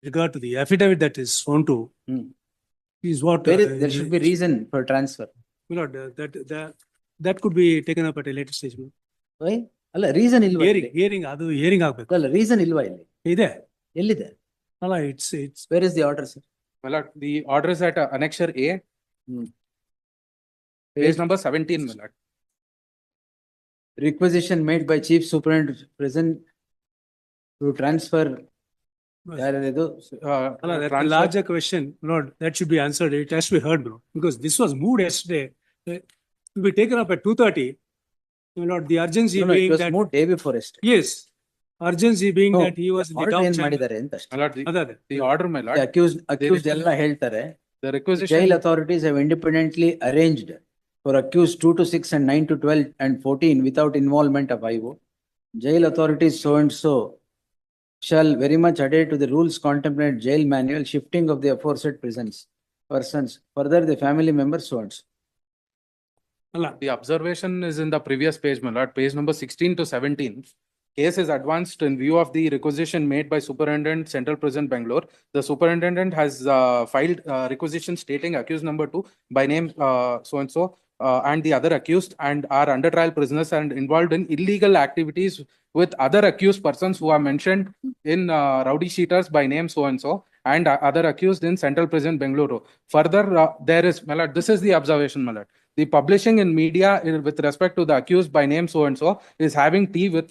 regard to the affidavit that is sworn to, is what there should be reason for transfer. my lord, that could be taken up at a later stage. Why? ಅಲ್ಲ reason ಇಲ್ವಾ ಇಲ್ಲಿ? hearing ಆಗಬೇಕು. ಅಲ್ಲ reason ಇಲ್ವಾ ಇಲ್ಲಿ? ಇದೆ. ಎಲ್ಲಿದೆ? ಅಲ್ಲ it's Where is the order, sir? My lord, the order is at Annexure A, page number 17, my lord. Requisition made by Chief Superintendent present to transfer. that's a larger question, Lord. That should be answered. It has to be heard, bro. Because this was moved yesterday. It will be taken up at 2:30. My lord, the urgency being it was that moved day before yesterday. yes, urgency being No, that he was in the Order down ಏನ್ chamber. ಮಾಡಿದ್ದಾರೆ ಅಂತ ಅಷ್ಟೇ. My lord, ಅದೇ. the order, my lord, Accused ಎಲ್ಲ ಹೇಳ್ತಾರೆ. the requisition. Jail authorities have independently arranged for accused 2 to 6 and 9 to 12 and 14 without involvement of IO. Jail authorities so and so shall very much adhere to the rules contemplated jail manual, shifting of the aforesaid persons. Further, the family members so and so. ಅಲ್ಲ The observation is in the previous page, my lord, page number 16 to 17. Case is advanced in view of the requisition made by Superintendent Central Prison Bangalore. The Superintendent has filed requisition stating accused number 2 by name so and so and the other accused and are under trial prisoners and involved in illegal activities with other accused persons who are mentioned in rowdy sheeters by name so and so and other accused in Central Prison Bangalore. Further, there is, my lord, this is the observation, my lord. The publishing in media with respect to the accused by name so and so is having tea with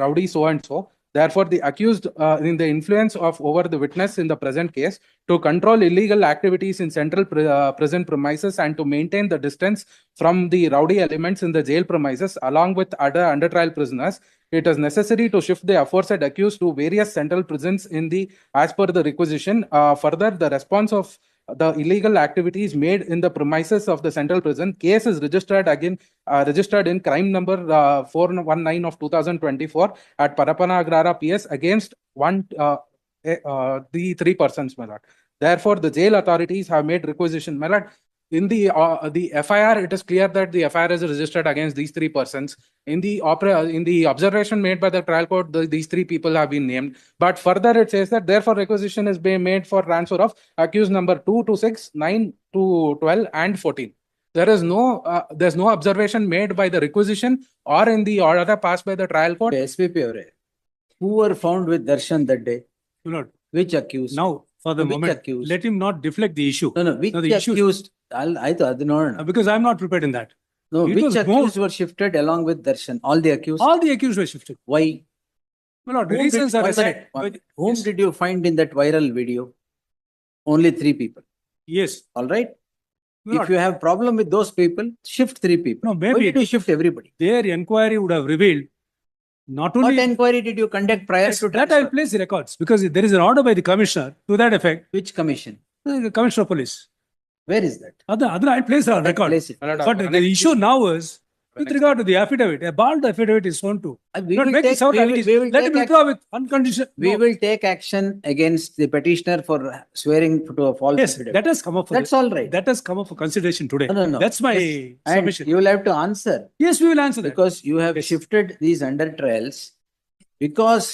rowdy so and so. Therefore, the accused in the influence of over the witness in the present case to control illegal activities in central prison premises and to maintain the distance from the rowdy elements in the jail premises along with other under trial prisoners. It is necessary to shift the aforesaid accused to various central prisons in the as per the requisition. Further, the response of the illegal activities made in the premises of the central prison case is registered in crime number 419 of 2024 at Parapana Agrara PS against the 3 persons, my lord. Therefore, the jail authorities have made requisition, my lord. In the FIR, it is clear that the FIR is registered against these 3 persons. In the observation made by the trial court, these 3 people have been named. But further, it says that therefore requisition is being made for transfer of accused number 2 to 6, 9 to 12, and 14. There is there's no observation made by the requisition or in the order passed by the trial court. SPP ಅವರೇ, who were found with Darshan that day? my lord, Which accused? now for the Which moment, accused? let him not deflect the issue. No, which No, the issue- accused? ಆಯ್ತು ಅದು ನೋಡೋಣ. Because I'm not prepared in that. No, it which was accused were shifted along with Darshan? All the accused? All the accused were shifted. Why? My lord, the Whom reasons did- are one aside. minute, one- Whom did you find in that viral video? Only 3 people. Yes. All right? My If lord, you have problem with those people, shift 3 people. No, Why maybe did you shift everybody? their inquiry would have revealed not What only inquiry did you conduct prior yes, to that I'll transfer? place the records because there is an order by the commissioner to that effect. Which commission? The commissioner of police. Where is that? Other I'll place the record. Place it. My lord, But the issue now is with regard to the affidavit, a bald affidavit is sworn to. We Not will make take- it sound we like will- it is. we will Let take him withdraw with unconditional. We No. will take action against the petitioner for swearing to a false Yes, affidavit. that has come up for That's all right. that has come up for consideration today. No. That's my And submission. you will have to answer Yes, we will answer that. because you have Yes. shifted these under trials because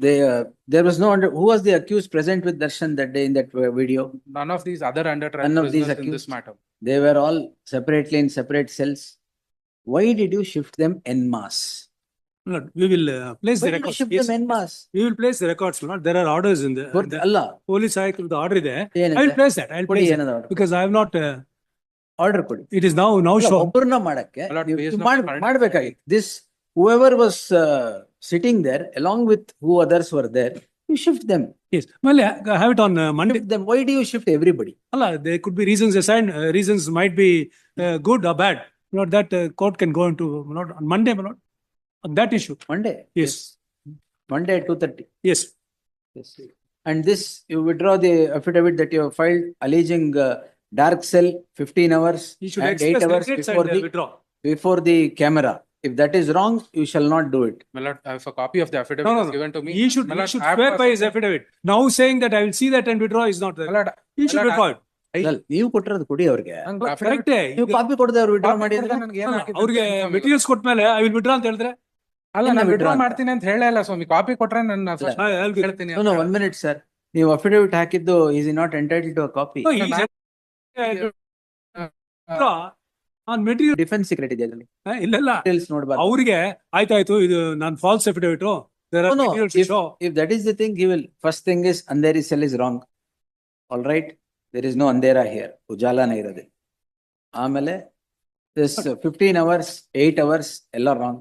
there was no who was the accused present with Darshan that day in that video? None of these other under trial None of these prisoners in this accused? matter. They were all separately in separate cells. Why did you shift them en masse? Lord, we will place Why the did you records. shift Yes, them en masse? we will place the records. Lord. There are orders in the Allah, police cycle. The order there. ಏನಿದೆ? I will place that. I will ಕೊಡಿ place it ಏನದ order? because I have not. Order ಕೊಡಿ. It is now ಅಲ್ಲ, shown. ಒಬ್ಬರನ್ನ ಮಾಡಕ್ಕೆ ಅಲ್ಲ, ನೀವು based on ಮಾಡ್- current- ಮಾಡ್ಬೇಕಾಗಿತ್ತು. This whoever was sitting there along with who others were there, you shift them. Yes. Well, I have it on Monday. Shift them. Why do you shift everybody? Allah, there could be reasons assigned. Reasons might be good or bad. Not that court can go into not on Monday, but not on that issue. Monday. Yes. Monday at 2:30. Yes. Yes. And this, you withdraw the affidavit that you have filed alleging dark cell 15 hours He should and 8 express hours regrets before and the, withdraw. before the camera. If that is wrong, you shall not do it. My lord, I have a copy of the affidavit No. given to me. He should My lord, I have swear a- by his affidavit. Now saying that I will see that and withdraw is not My there. lord, He should my lord, withdraw it. ಅಲ್ಲ, ನೀವು ಕೊಟ್ಟಿರೋದು ಕೊಡಿ ಅವ್ರಿಗೆ. ನಂಗೆ affidavit- Correct. ನೀವು copy ಕೊಡದೆ ಅವ್ರು withdraw ಮಾಡಿದ್ರೆ ನನಗೆ ಏನು ಹಾಕಿದ್ದು ಅವ್ರಿಗೆ ಅಂತ ಗೊತ್ತಿಲ್ಲ. ಮೆಟೀರಿಯಲ್ಸ್ ಕೊಟ್ಟ ಮೇಲೆ ಐ ವಿಲ್ ವಿಡ್ರಾ ಅಂತ ಹೇಳಿದ್ರೆ ಅಲ್ಲ, ಇನ್ನ ನಾನು withdraw withdraw ಅಂತ. ಮಾಡ್ತೀನಿ ಅಂತ ಹೇಳೇ ಇಲ್ಲ ಸ್ವಾಮಿ. ಕಾಪಿ ಕೊಟ್ರೆ ನನ್ನ first I'll get- ಹೇಳ್ತೀನಿ No, ಅಂತ no, ಹೇಳಿ. 1 minute, sir. ನೀವು ಅಫಿಡವಿಟ್ ಹಾಕಿದ್ದು is he not entitled to a copy? No, he said, on material, defence secret ಇದೆ ಅದರಲ್ಲಿ. ಇಲ್ಲ Details ನೋಡ್ಬಾರ್ದು. ಅವ್ರಿಗೆ ಆಯ್ತಾಯ್ತು ಇದು ನಾನು false affidavit there are No, materials to show. if that is the thing, he will, first thing is Andheri cell is wrong. All right, there is no Andhera here. Ujalaನೇ ಇರೋದು. ಆಮೇಲೆ this 15 hours, 8 hours ಎಲ್ಲ wrong.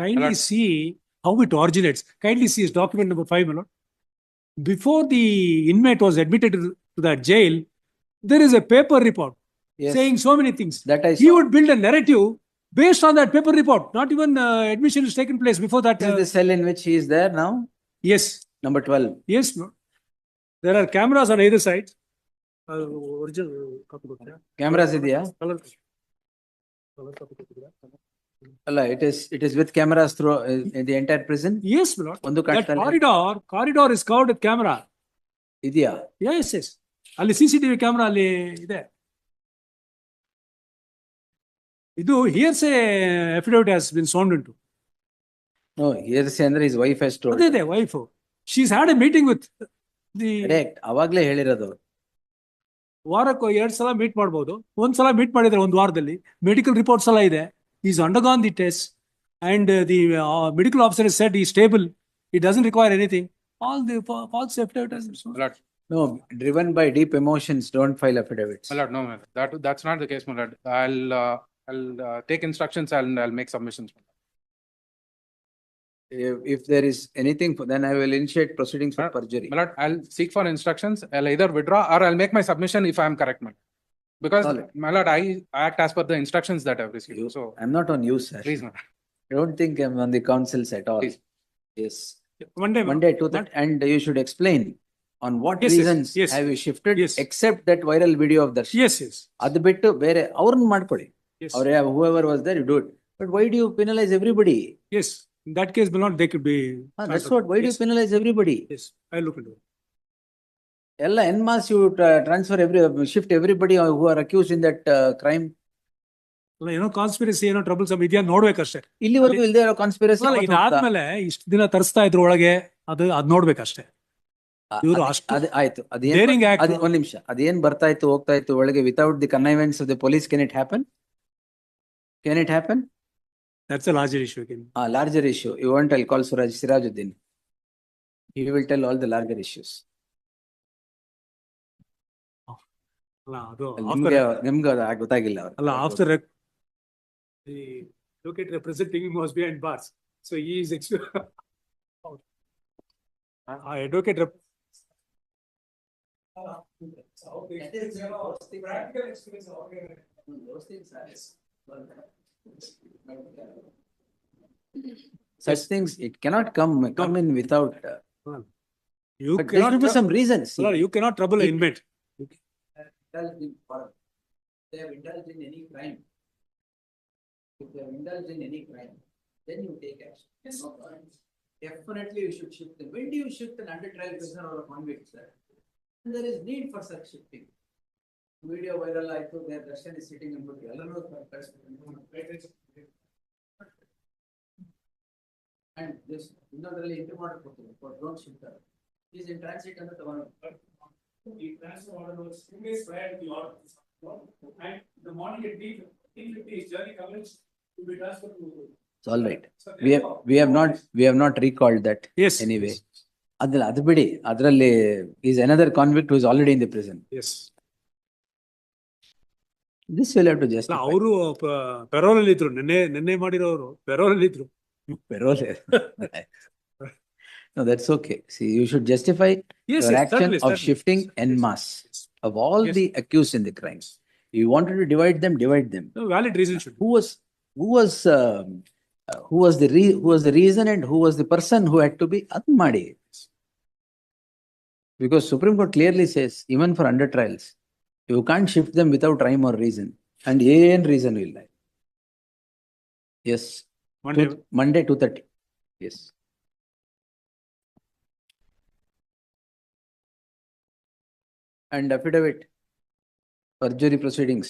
Kindly see how it originates. Kindly see is document number 5, my lord. Before the inmate was admitted to that jail, there is a paper report Yes, saying so many things. that I He saw. would build a narrative based on that paper report. Not even admission is taken place before that. This is the cell in which he is there now, Yes, number 12. yes, no. There are cameras on either side. Original copy ಕೊಡ್ತೀರಾ? Cameras ಇದೆಯಾ? Color copy ಕೊಡ್ತೀರಾ? ಅಲ್ಲ, it is with cameras through in the entire prison. Yes, my lord. ಒಂದು That ಕಟ್ಟಲ್ಲಿ corridor is covered with camera. ಇದೆಯಾ? Yes, yes. ಅಲ್ಲಿ CCTV camera ಅಲ್ಲಿ ಇದೆ. ಇದು hearsay affidavit has been sworn into. No, hearsay ಅಂದ್ರೆ his wife has told. ಅದೇ wife. She's had a meeting with the Correct, ಅವಾಗ್ಲೇ ಹೇಳಿರೋದು. ವಾರಕ್ಕೆ 2 ಸಲ ಮೀಟ್ ಮಾಡಬಹುದು. ಒಂದ್ಸಲ ಮೀಟ್ ಮಾಡಿದ್ರೆ ಒಂದು ವಾರದಲ್ಲಿ ಮೆಡಿಕಲ್ ರಿಪೋರ್ಟ್ಸ್ ಎಲ್ಲ ಇದೆ. He's undergone the test and the medical officer has said he's stable. He doesn't require anything. All the false affidavit has been sworn. My lord, No, driven by deep emotions, don't file affidavits. my lord, no, my lord. That's not the case, my lord. I'll take instructions and I'll make submissions. If there is anything, then I will initiate proceedings for perjury. My lord, I'll seek for instructions. I'll either withdraw or I'll make my submission if I am correct, my lord. Because, Solid. my lord, I act as per the instructions that I've received. So, I'm not on you, sir. please, my lord. I don't think I'm on the councils at all. Please. Yes. Monday, Monday, and you should explain on what Yes, yes, reasons yes. have you shifted, Yes. except that viral video of Darshan. Yes, yes. ಅದು ಬಿಟ್ಟು ಬೇರೆ ಅವ್ರನ್ನ ಮಾಡ್ಕೊಳ್ಳಿ. Yes. ಅವ್ರ whoever was there, you do it. But why do you penalize everybody? Yes. In that case, my lord, they could be. That's what. Why do you Yes. penalize everybody? Yes, I'll look into it. ಎಲ್ಲ en masse you transfer shift everybody who are accused in that crime. ಅಲ್ಲ, ಏನೋ conspiracy ಏನೋ ಟ್ರಬಲ್ಸಮ್ ಇದೆಯಾ ನೋಡ್ಬೇಕಷ್ಟೇ. ಇಲ್ಲಿವರೆಗೂ ಇಲ್ಲದೆ ಇರೋ conspiracy. ಅಲ್ಲ, ಇದಾದ್ಮೇಲೆ ಇಷ್ಟು ದಿನ ತರಿಸ್ತಾ ಇದ್ರು ಒಳಗೆ ಅದ್ ನೋಡ್ಬೇಕಷ್ಟೇ. ಇವರು ಅಷ್ಟು ಆಯ್ತು. daring act. ಒಂದ್ ನಿಮಿಷ, ಅದೇನ್ ಬರ್ತಾ ಇತ್ತು ಹೋಗ್ತಾ ಇತ್ತು ಒಳಗೆ without the connivance of the police. Can it happen? Can it happen? That's a larger issue again. Larger issue. You want, I'll call Sirajuddin. He will tell all the larger issues. ಅಲ್ಲ, ಅದು ನಿಮ್ಗೆ ಅದು ಗೊತ್ತಾಗಿಲ್ಲ ಅವ್ರು. ಅಲ್ಲ, after the advocate representing him was behind bars, so he is advocate practical experience. Those things are. Such things, it cannot come in without. You But there should be some reasons. Sir, you cannot trouble an inmate. They have indulged in any crime. If they have indulged in any crime, then you take action. Yes. Definitely you should shift them. When do you shift an under trial prisoner or a convict, sir? And there is need for such shifting. Video viral ಆಯ್ತು, their Darshan is sitting and putting ಎಲ್ಲರೂ and this ಇನ್ನೊಂದರಲ್ಲಿ entry ಮಾಡಕ್ ಹೋಗ್ತೀವಿ for don't shift her. He is in transit ಅಂತ ತಗೊಂಡು. The transfer order was 2 days prior to the order. And the morning at 8:50 his journey commenced to be transferred to. It's all right. We have not recalled that. Yes. Anyway. ಅದು ಬಿಡಿ, ಅದರಲ್ಲಿ is another convict who is already in the prison. Yes. This will have to justify. ಅವರು payroll ಅಲ್ಲಿ ಇದ್ರು, ನಿನ್ನೆ ಮಾಡಿರೋರು payroll ಅಲ್ಲಿ ಇದ್ರು. Parole. No, that's okay. See, you should justify Yes, your yes, action certainly, of certainly. shifting en Yes. masse of all Yes. the accused in the crimes. You wanted to divide them, divide them. No, valid reason should be. Who was the reason and who was the person who had to be adh ಮಾಡಿ. Because Supreme Court clearly says, even for under trials, you can't shift them without rhyme or reason. And ಏನ್ reason ಇಲ್ಲ. Yes. Monday 2:30. Yes. And affidavit, perjury proceedings.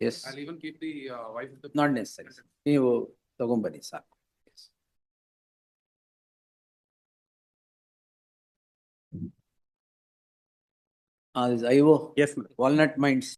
Yes. I'll even keep the wife of the. Not necessary. ನೀವು ತಗೊಂಬನ್ನಿ ಸಾಕು. Yes. This IO, Yes, my lord. Walnut Mines.